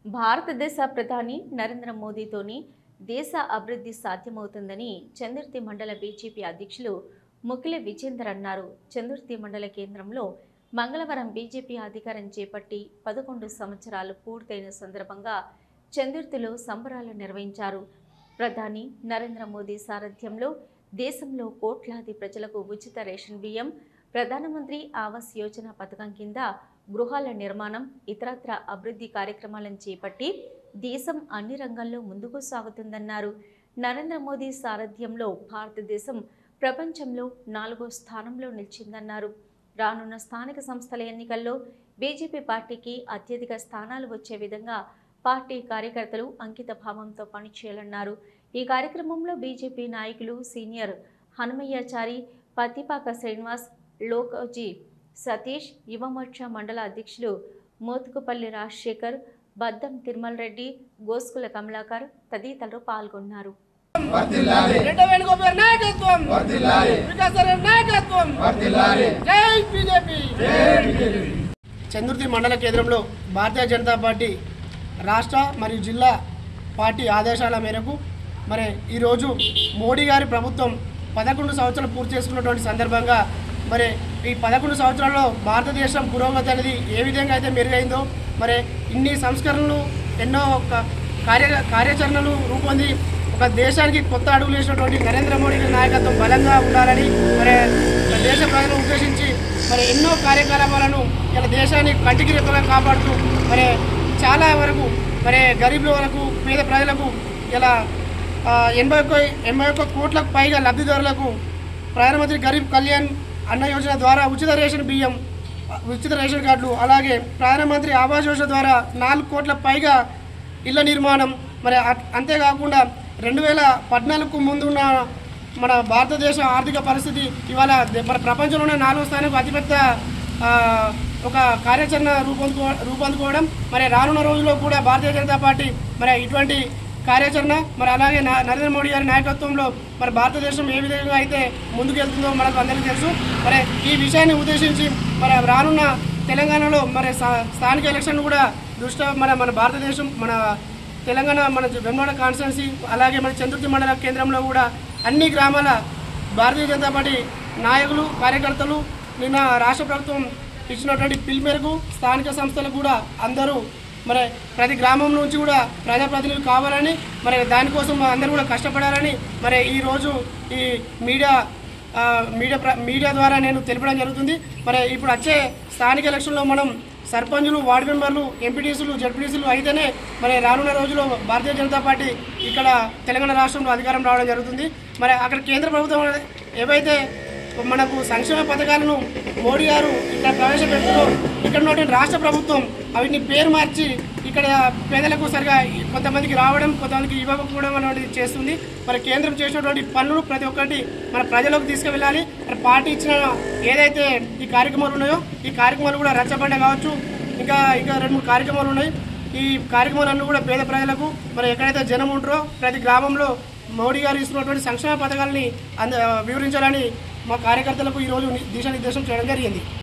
భారతదేశ ప్రధాని నరేంద్ర మోదీతోని దేశ అభివృద్ధి సాధ్యమవుతుందని చందుర్తి మండల బీజేపీ అధ్యక్షులు ముకిలి విజేందర్ అన్నారు. చందుర్తి మండల కేంద్రంలో మంగళవారం బీజేపీ అధికారం చేపట్టి 11 సంవత్సరాలు పూర్తయిన సందర్భంగా చందుర్తిలో సంబరాలు నిర్వహించారు. ప్రధాని నరేంద్ర మోదీ సారథ్యంలో దేశంలో కోట్లాది ప్రజలకు ఉచిత రేషన్ బియ్యం, ప్రధానమంత్రి ఆవాస్ యోజన పథకం కింద గృహాల నిర్మాణం, ఇతరత్ర అభివృద్ధి కార్యక్రమాలను చేపట్టి దేశం అన్ని రంగాల్లో ముందుకు సాగుతుందన్నారు. నరేంద్ర మోదీ సారథ్యంలో భారతదేశం ప్రపంచంలో 4వ స్థానంలో నిలిచిందన్నారు. రానున్న స్థానిక సంస్థల ఎన్నికల్లో బీజేపీ పార్టీకి అత్యధిక స్థానాలు వచ్చే విధంగా పార్టీ కార్యకర్తలు అంకిత భావంతో పనిచేయాలన్నారు. ఈ కార్యక్రమంలో బీజేపీ నాయకులు సీనియర్ హనుమయ్యాచారి, పత్తిపాక శ్రీనివాస్, లోకోజీ సతీష్, యువమోర్చా మండల అధ్యక్షులు మోతుకుపల్లి రాజశేఖర్, బద్దం తిరుమల రెడ్డి, గోస్కుల కమలాకర్ తదితరులు పాల్గొన్నారు. చందుర్తి మండల కేంద్రంలో భారతీయ జనతా పార్టీ రాష్ట్ర మరియు జిల్లా పార్టీ ఆదేశాల మేరకు మరి ఈరోజు మోడీ గారి ప్రభుత్వం 11 సంవత్సరాలు పూర్తి చేసుకున్నటువంటి సందర్భంగా మరి ఈ 11 సంవత్సరాల్లో భారతదేశం పురోగతి అనేది ఏ విధంగా అయితే మెరుగైందో, మరి ఇన్ని సంస్కరణలు, ఎన్నో కార్యాచరణలు రూపొంది ఒక దేశానికి కొత్త అడుగులు వేసినటువంటి నరేంద్ర మోడీ నాయకత్వం బలంగా ఉండాలని మరి దేశ ప్రజలను ఉద్దేశించి మరి ఎన్నో కార్యకలాపాలను ఇలా దేశాన్ని కంటికి రెప్పగా కాపాడుతూ మరి చాలా వరకు మరి గరీబుల వరకు, పేద ప్రజలకు ఇలా 81 కోట్లకు పైగా లబ్ధిదారులకు ప్రధానమంత్రి గరీబ్ కళ్యాణ్ అన్న యోజన ద్వారా ఉచిత రేషన్ బియ్యం, ఉచిత రేషన్ కార్డులు, అలాగే ప్రధానమంత్రి ఆవాస్ యోజన ద్వారా 4 కోట్ల పైగా ఇళ్ల నిర్మాణం. మరి అంతేకాకుండా 2014కు ముందున్న మన భారతదేశ ఆర్థిక పరిస్థితి ఇవాళ మన ప్రపంచంలోనే 4వ స్థానం అతిపెద్ద ఒక కార్యాచరణ రూపొందుకోవడం. మరి రానున్న రోజుల్లో కూడా భారతీయ జనతా పార్టీ మరి ఇటువంటి కార్యాచరణ, మరి అలాగే నరేంద్ర మోడీ గారి నాయకత్వంలో మరి భారతదేశం ఏ విధంగా అయితే ముందుకెళ్తుందో మనకు అందరికీ తెలుసు. మరి ఈ విషయాన్ని ఉద్దేశించి మరి రానున్న తెలంగాణలో మరి స్థానిక ఎలక్షన్లు కూడా మన భారతదేశం, మన తెలంగాణ, మన వెమ్లవాడ కాన్స్టిట్యున్సీ, అలాగే మన చందుర్తి మండల కేంద్రంలో కూడా అన్ని గ్రామాల భారతీయ జనతా పార్టీ నాయకులు, కార్యకర్తలు నిన్న రాష్ట్ర ప్రభుత్వం ఇచ్చినటువంటి పిలుపు మేరకు స్థానిక సంస్థలు కూడా అందరూ మరి ప్రతి గ్రామం నుంచి కూడా ప్రజాప్రతినిధులు కావాలని, మరి దానికోసం అందరూ కూడా కష్టపడాలని మరి ఈరోజు ఈ మీడియా ద్వారా నేను తెలపడం జరుగుతుంది. మరి ఇప్పుడు వచ్చే స్థానిక ఎలక్షన్లో మనం సర్పంచులు, వార్డు మెంబర్లు, ఎంపీటీసీలు, జడ్పీటీసీలు అయితేనే మరి రానున్న రోజుల్లో భారతీయ జనతా పార్టీ ఇక్కడ తెలంగాణ రాష్ట్రంలో అధికారం రావడం జరుగుతుంది. మరి అక్కడ కేంద్ర ప్రభుత్వం ఏవైతే మనకు సంక్షేమ పథకాలను మోడీ గారు ఇక్కడ ప్రవేశపెడుతూ ఇక్కడ ఉన్నటువంటి రాష్ట్ర ప్రభుత్వం అవిని పేరు మార్చి ఇక్కడ పేదలకు సరిగా కొంతమందికి రావడం, కొంతమందికి ఇవ్వకపోవడం అనేది చేస్తుంది. మరి కేంద్రం చేసినటువంటి పనులు ప్రతి ఒక్కటి మన ప్రజలకు తీసుకువెళ్ళాలి. మరి పార్టీ ఇచ్చిన ఏదైతే ఈ కార్యక్రమాలు ఉన్నాయో ఈ కార్యక్రమాలు కూడా రచ్చబండ కావచ్చు, ఇంకా 2-3 కార్యక్రమాలు ఉన్నాయి. ఈ కార్యక్రమాలన్నీ కూడా పేద ప్రజలకు మరి ఎక్కడైతే జనం ఉంటారో ప్రతి గ్రామంలో మోడీ గారు ఇస్తున్నటువంటి సంక్షేమ పథకాలని వివరించాలని మా కార్యకర్తలకు ఈరోజు దిశానిర్దేశం చేయడం జరిగింది.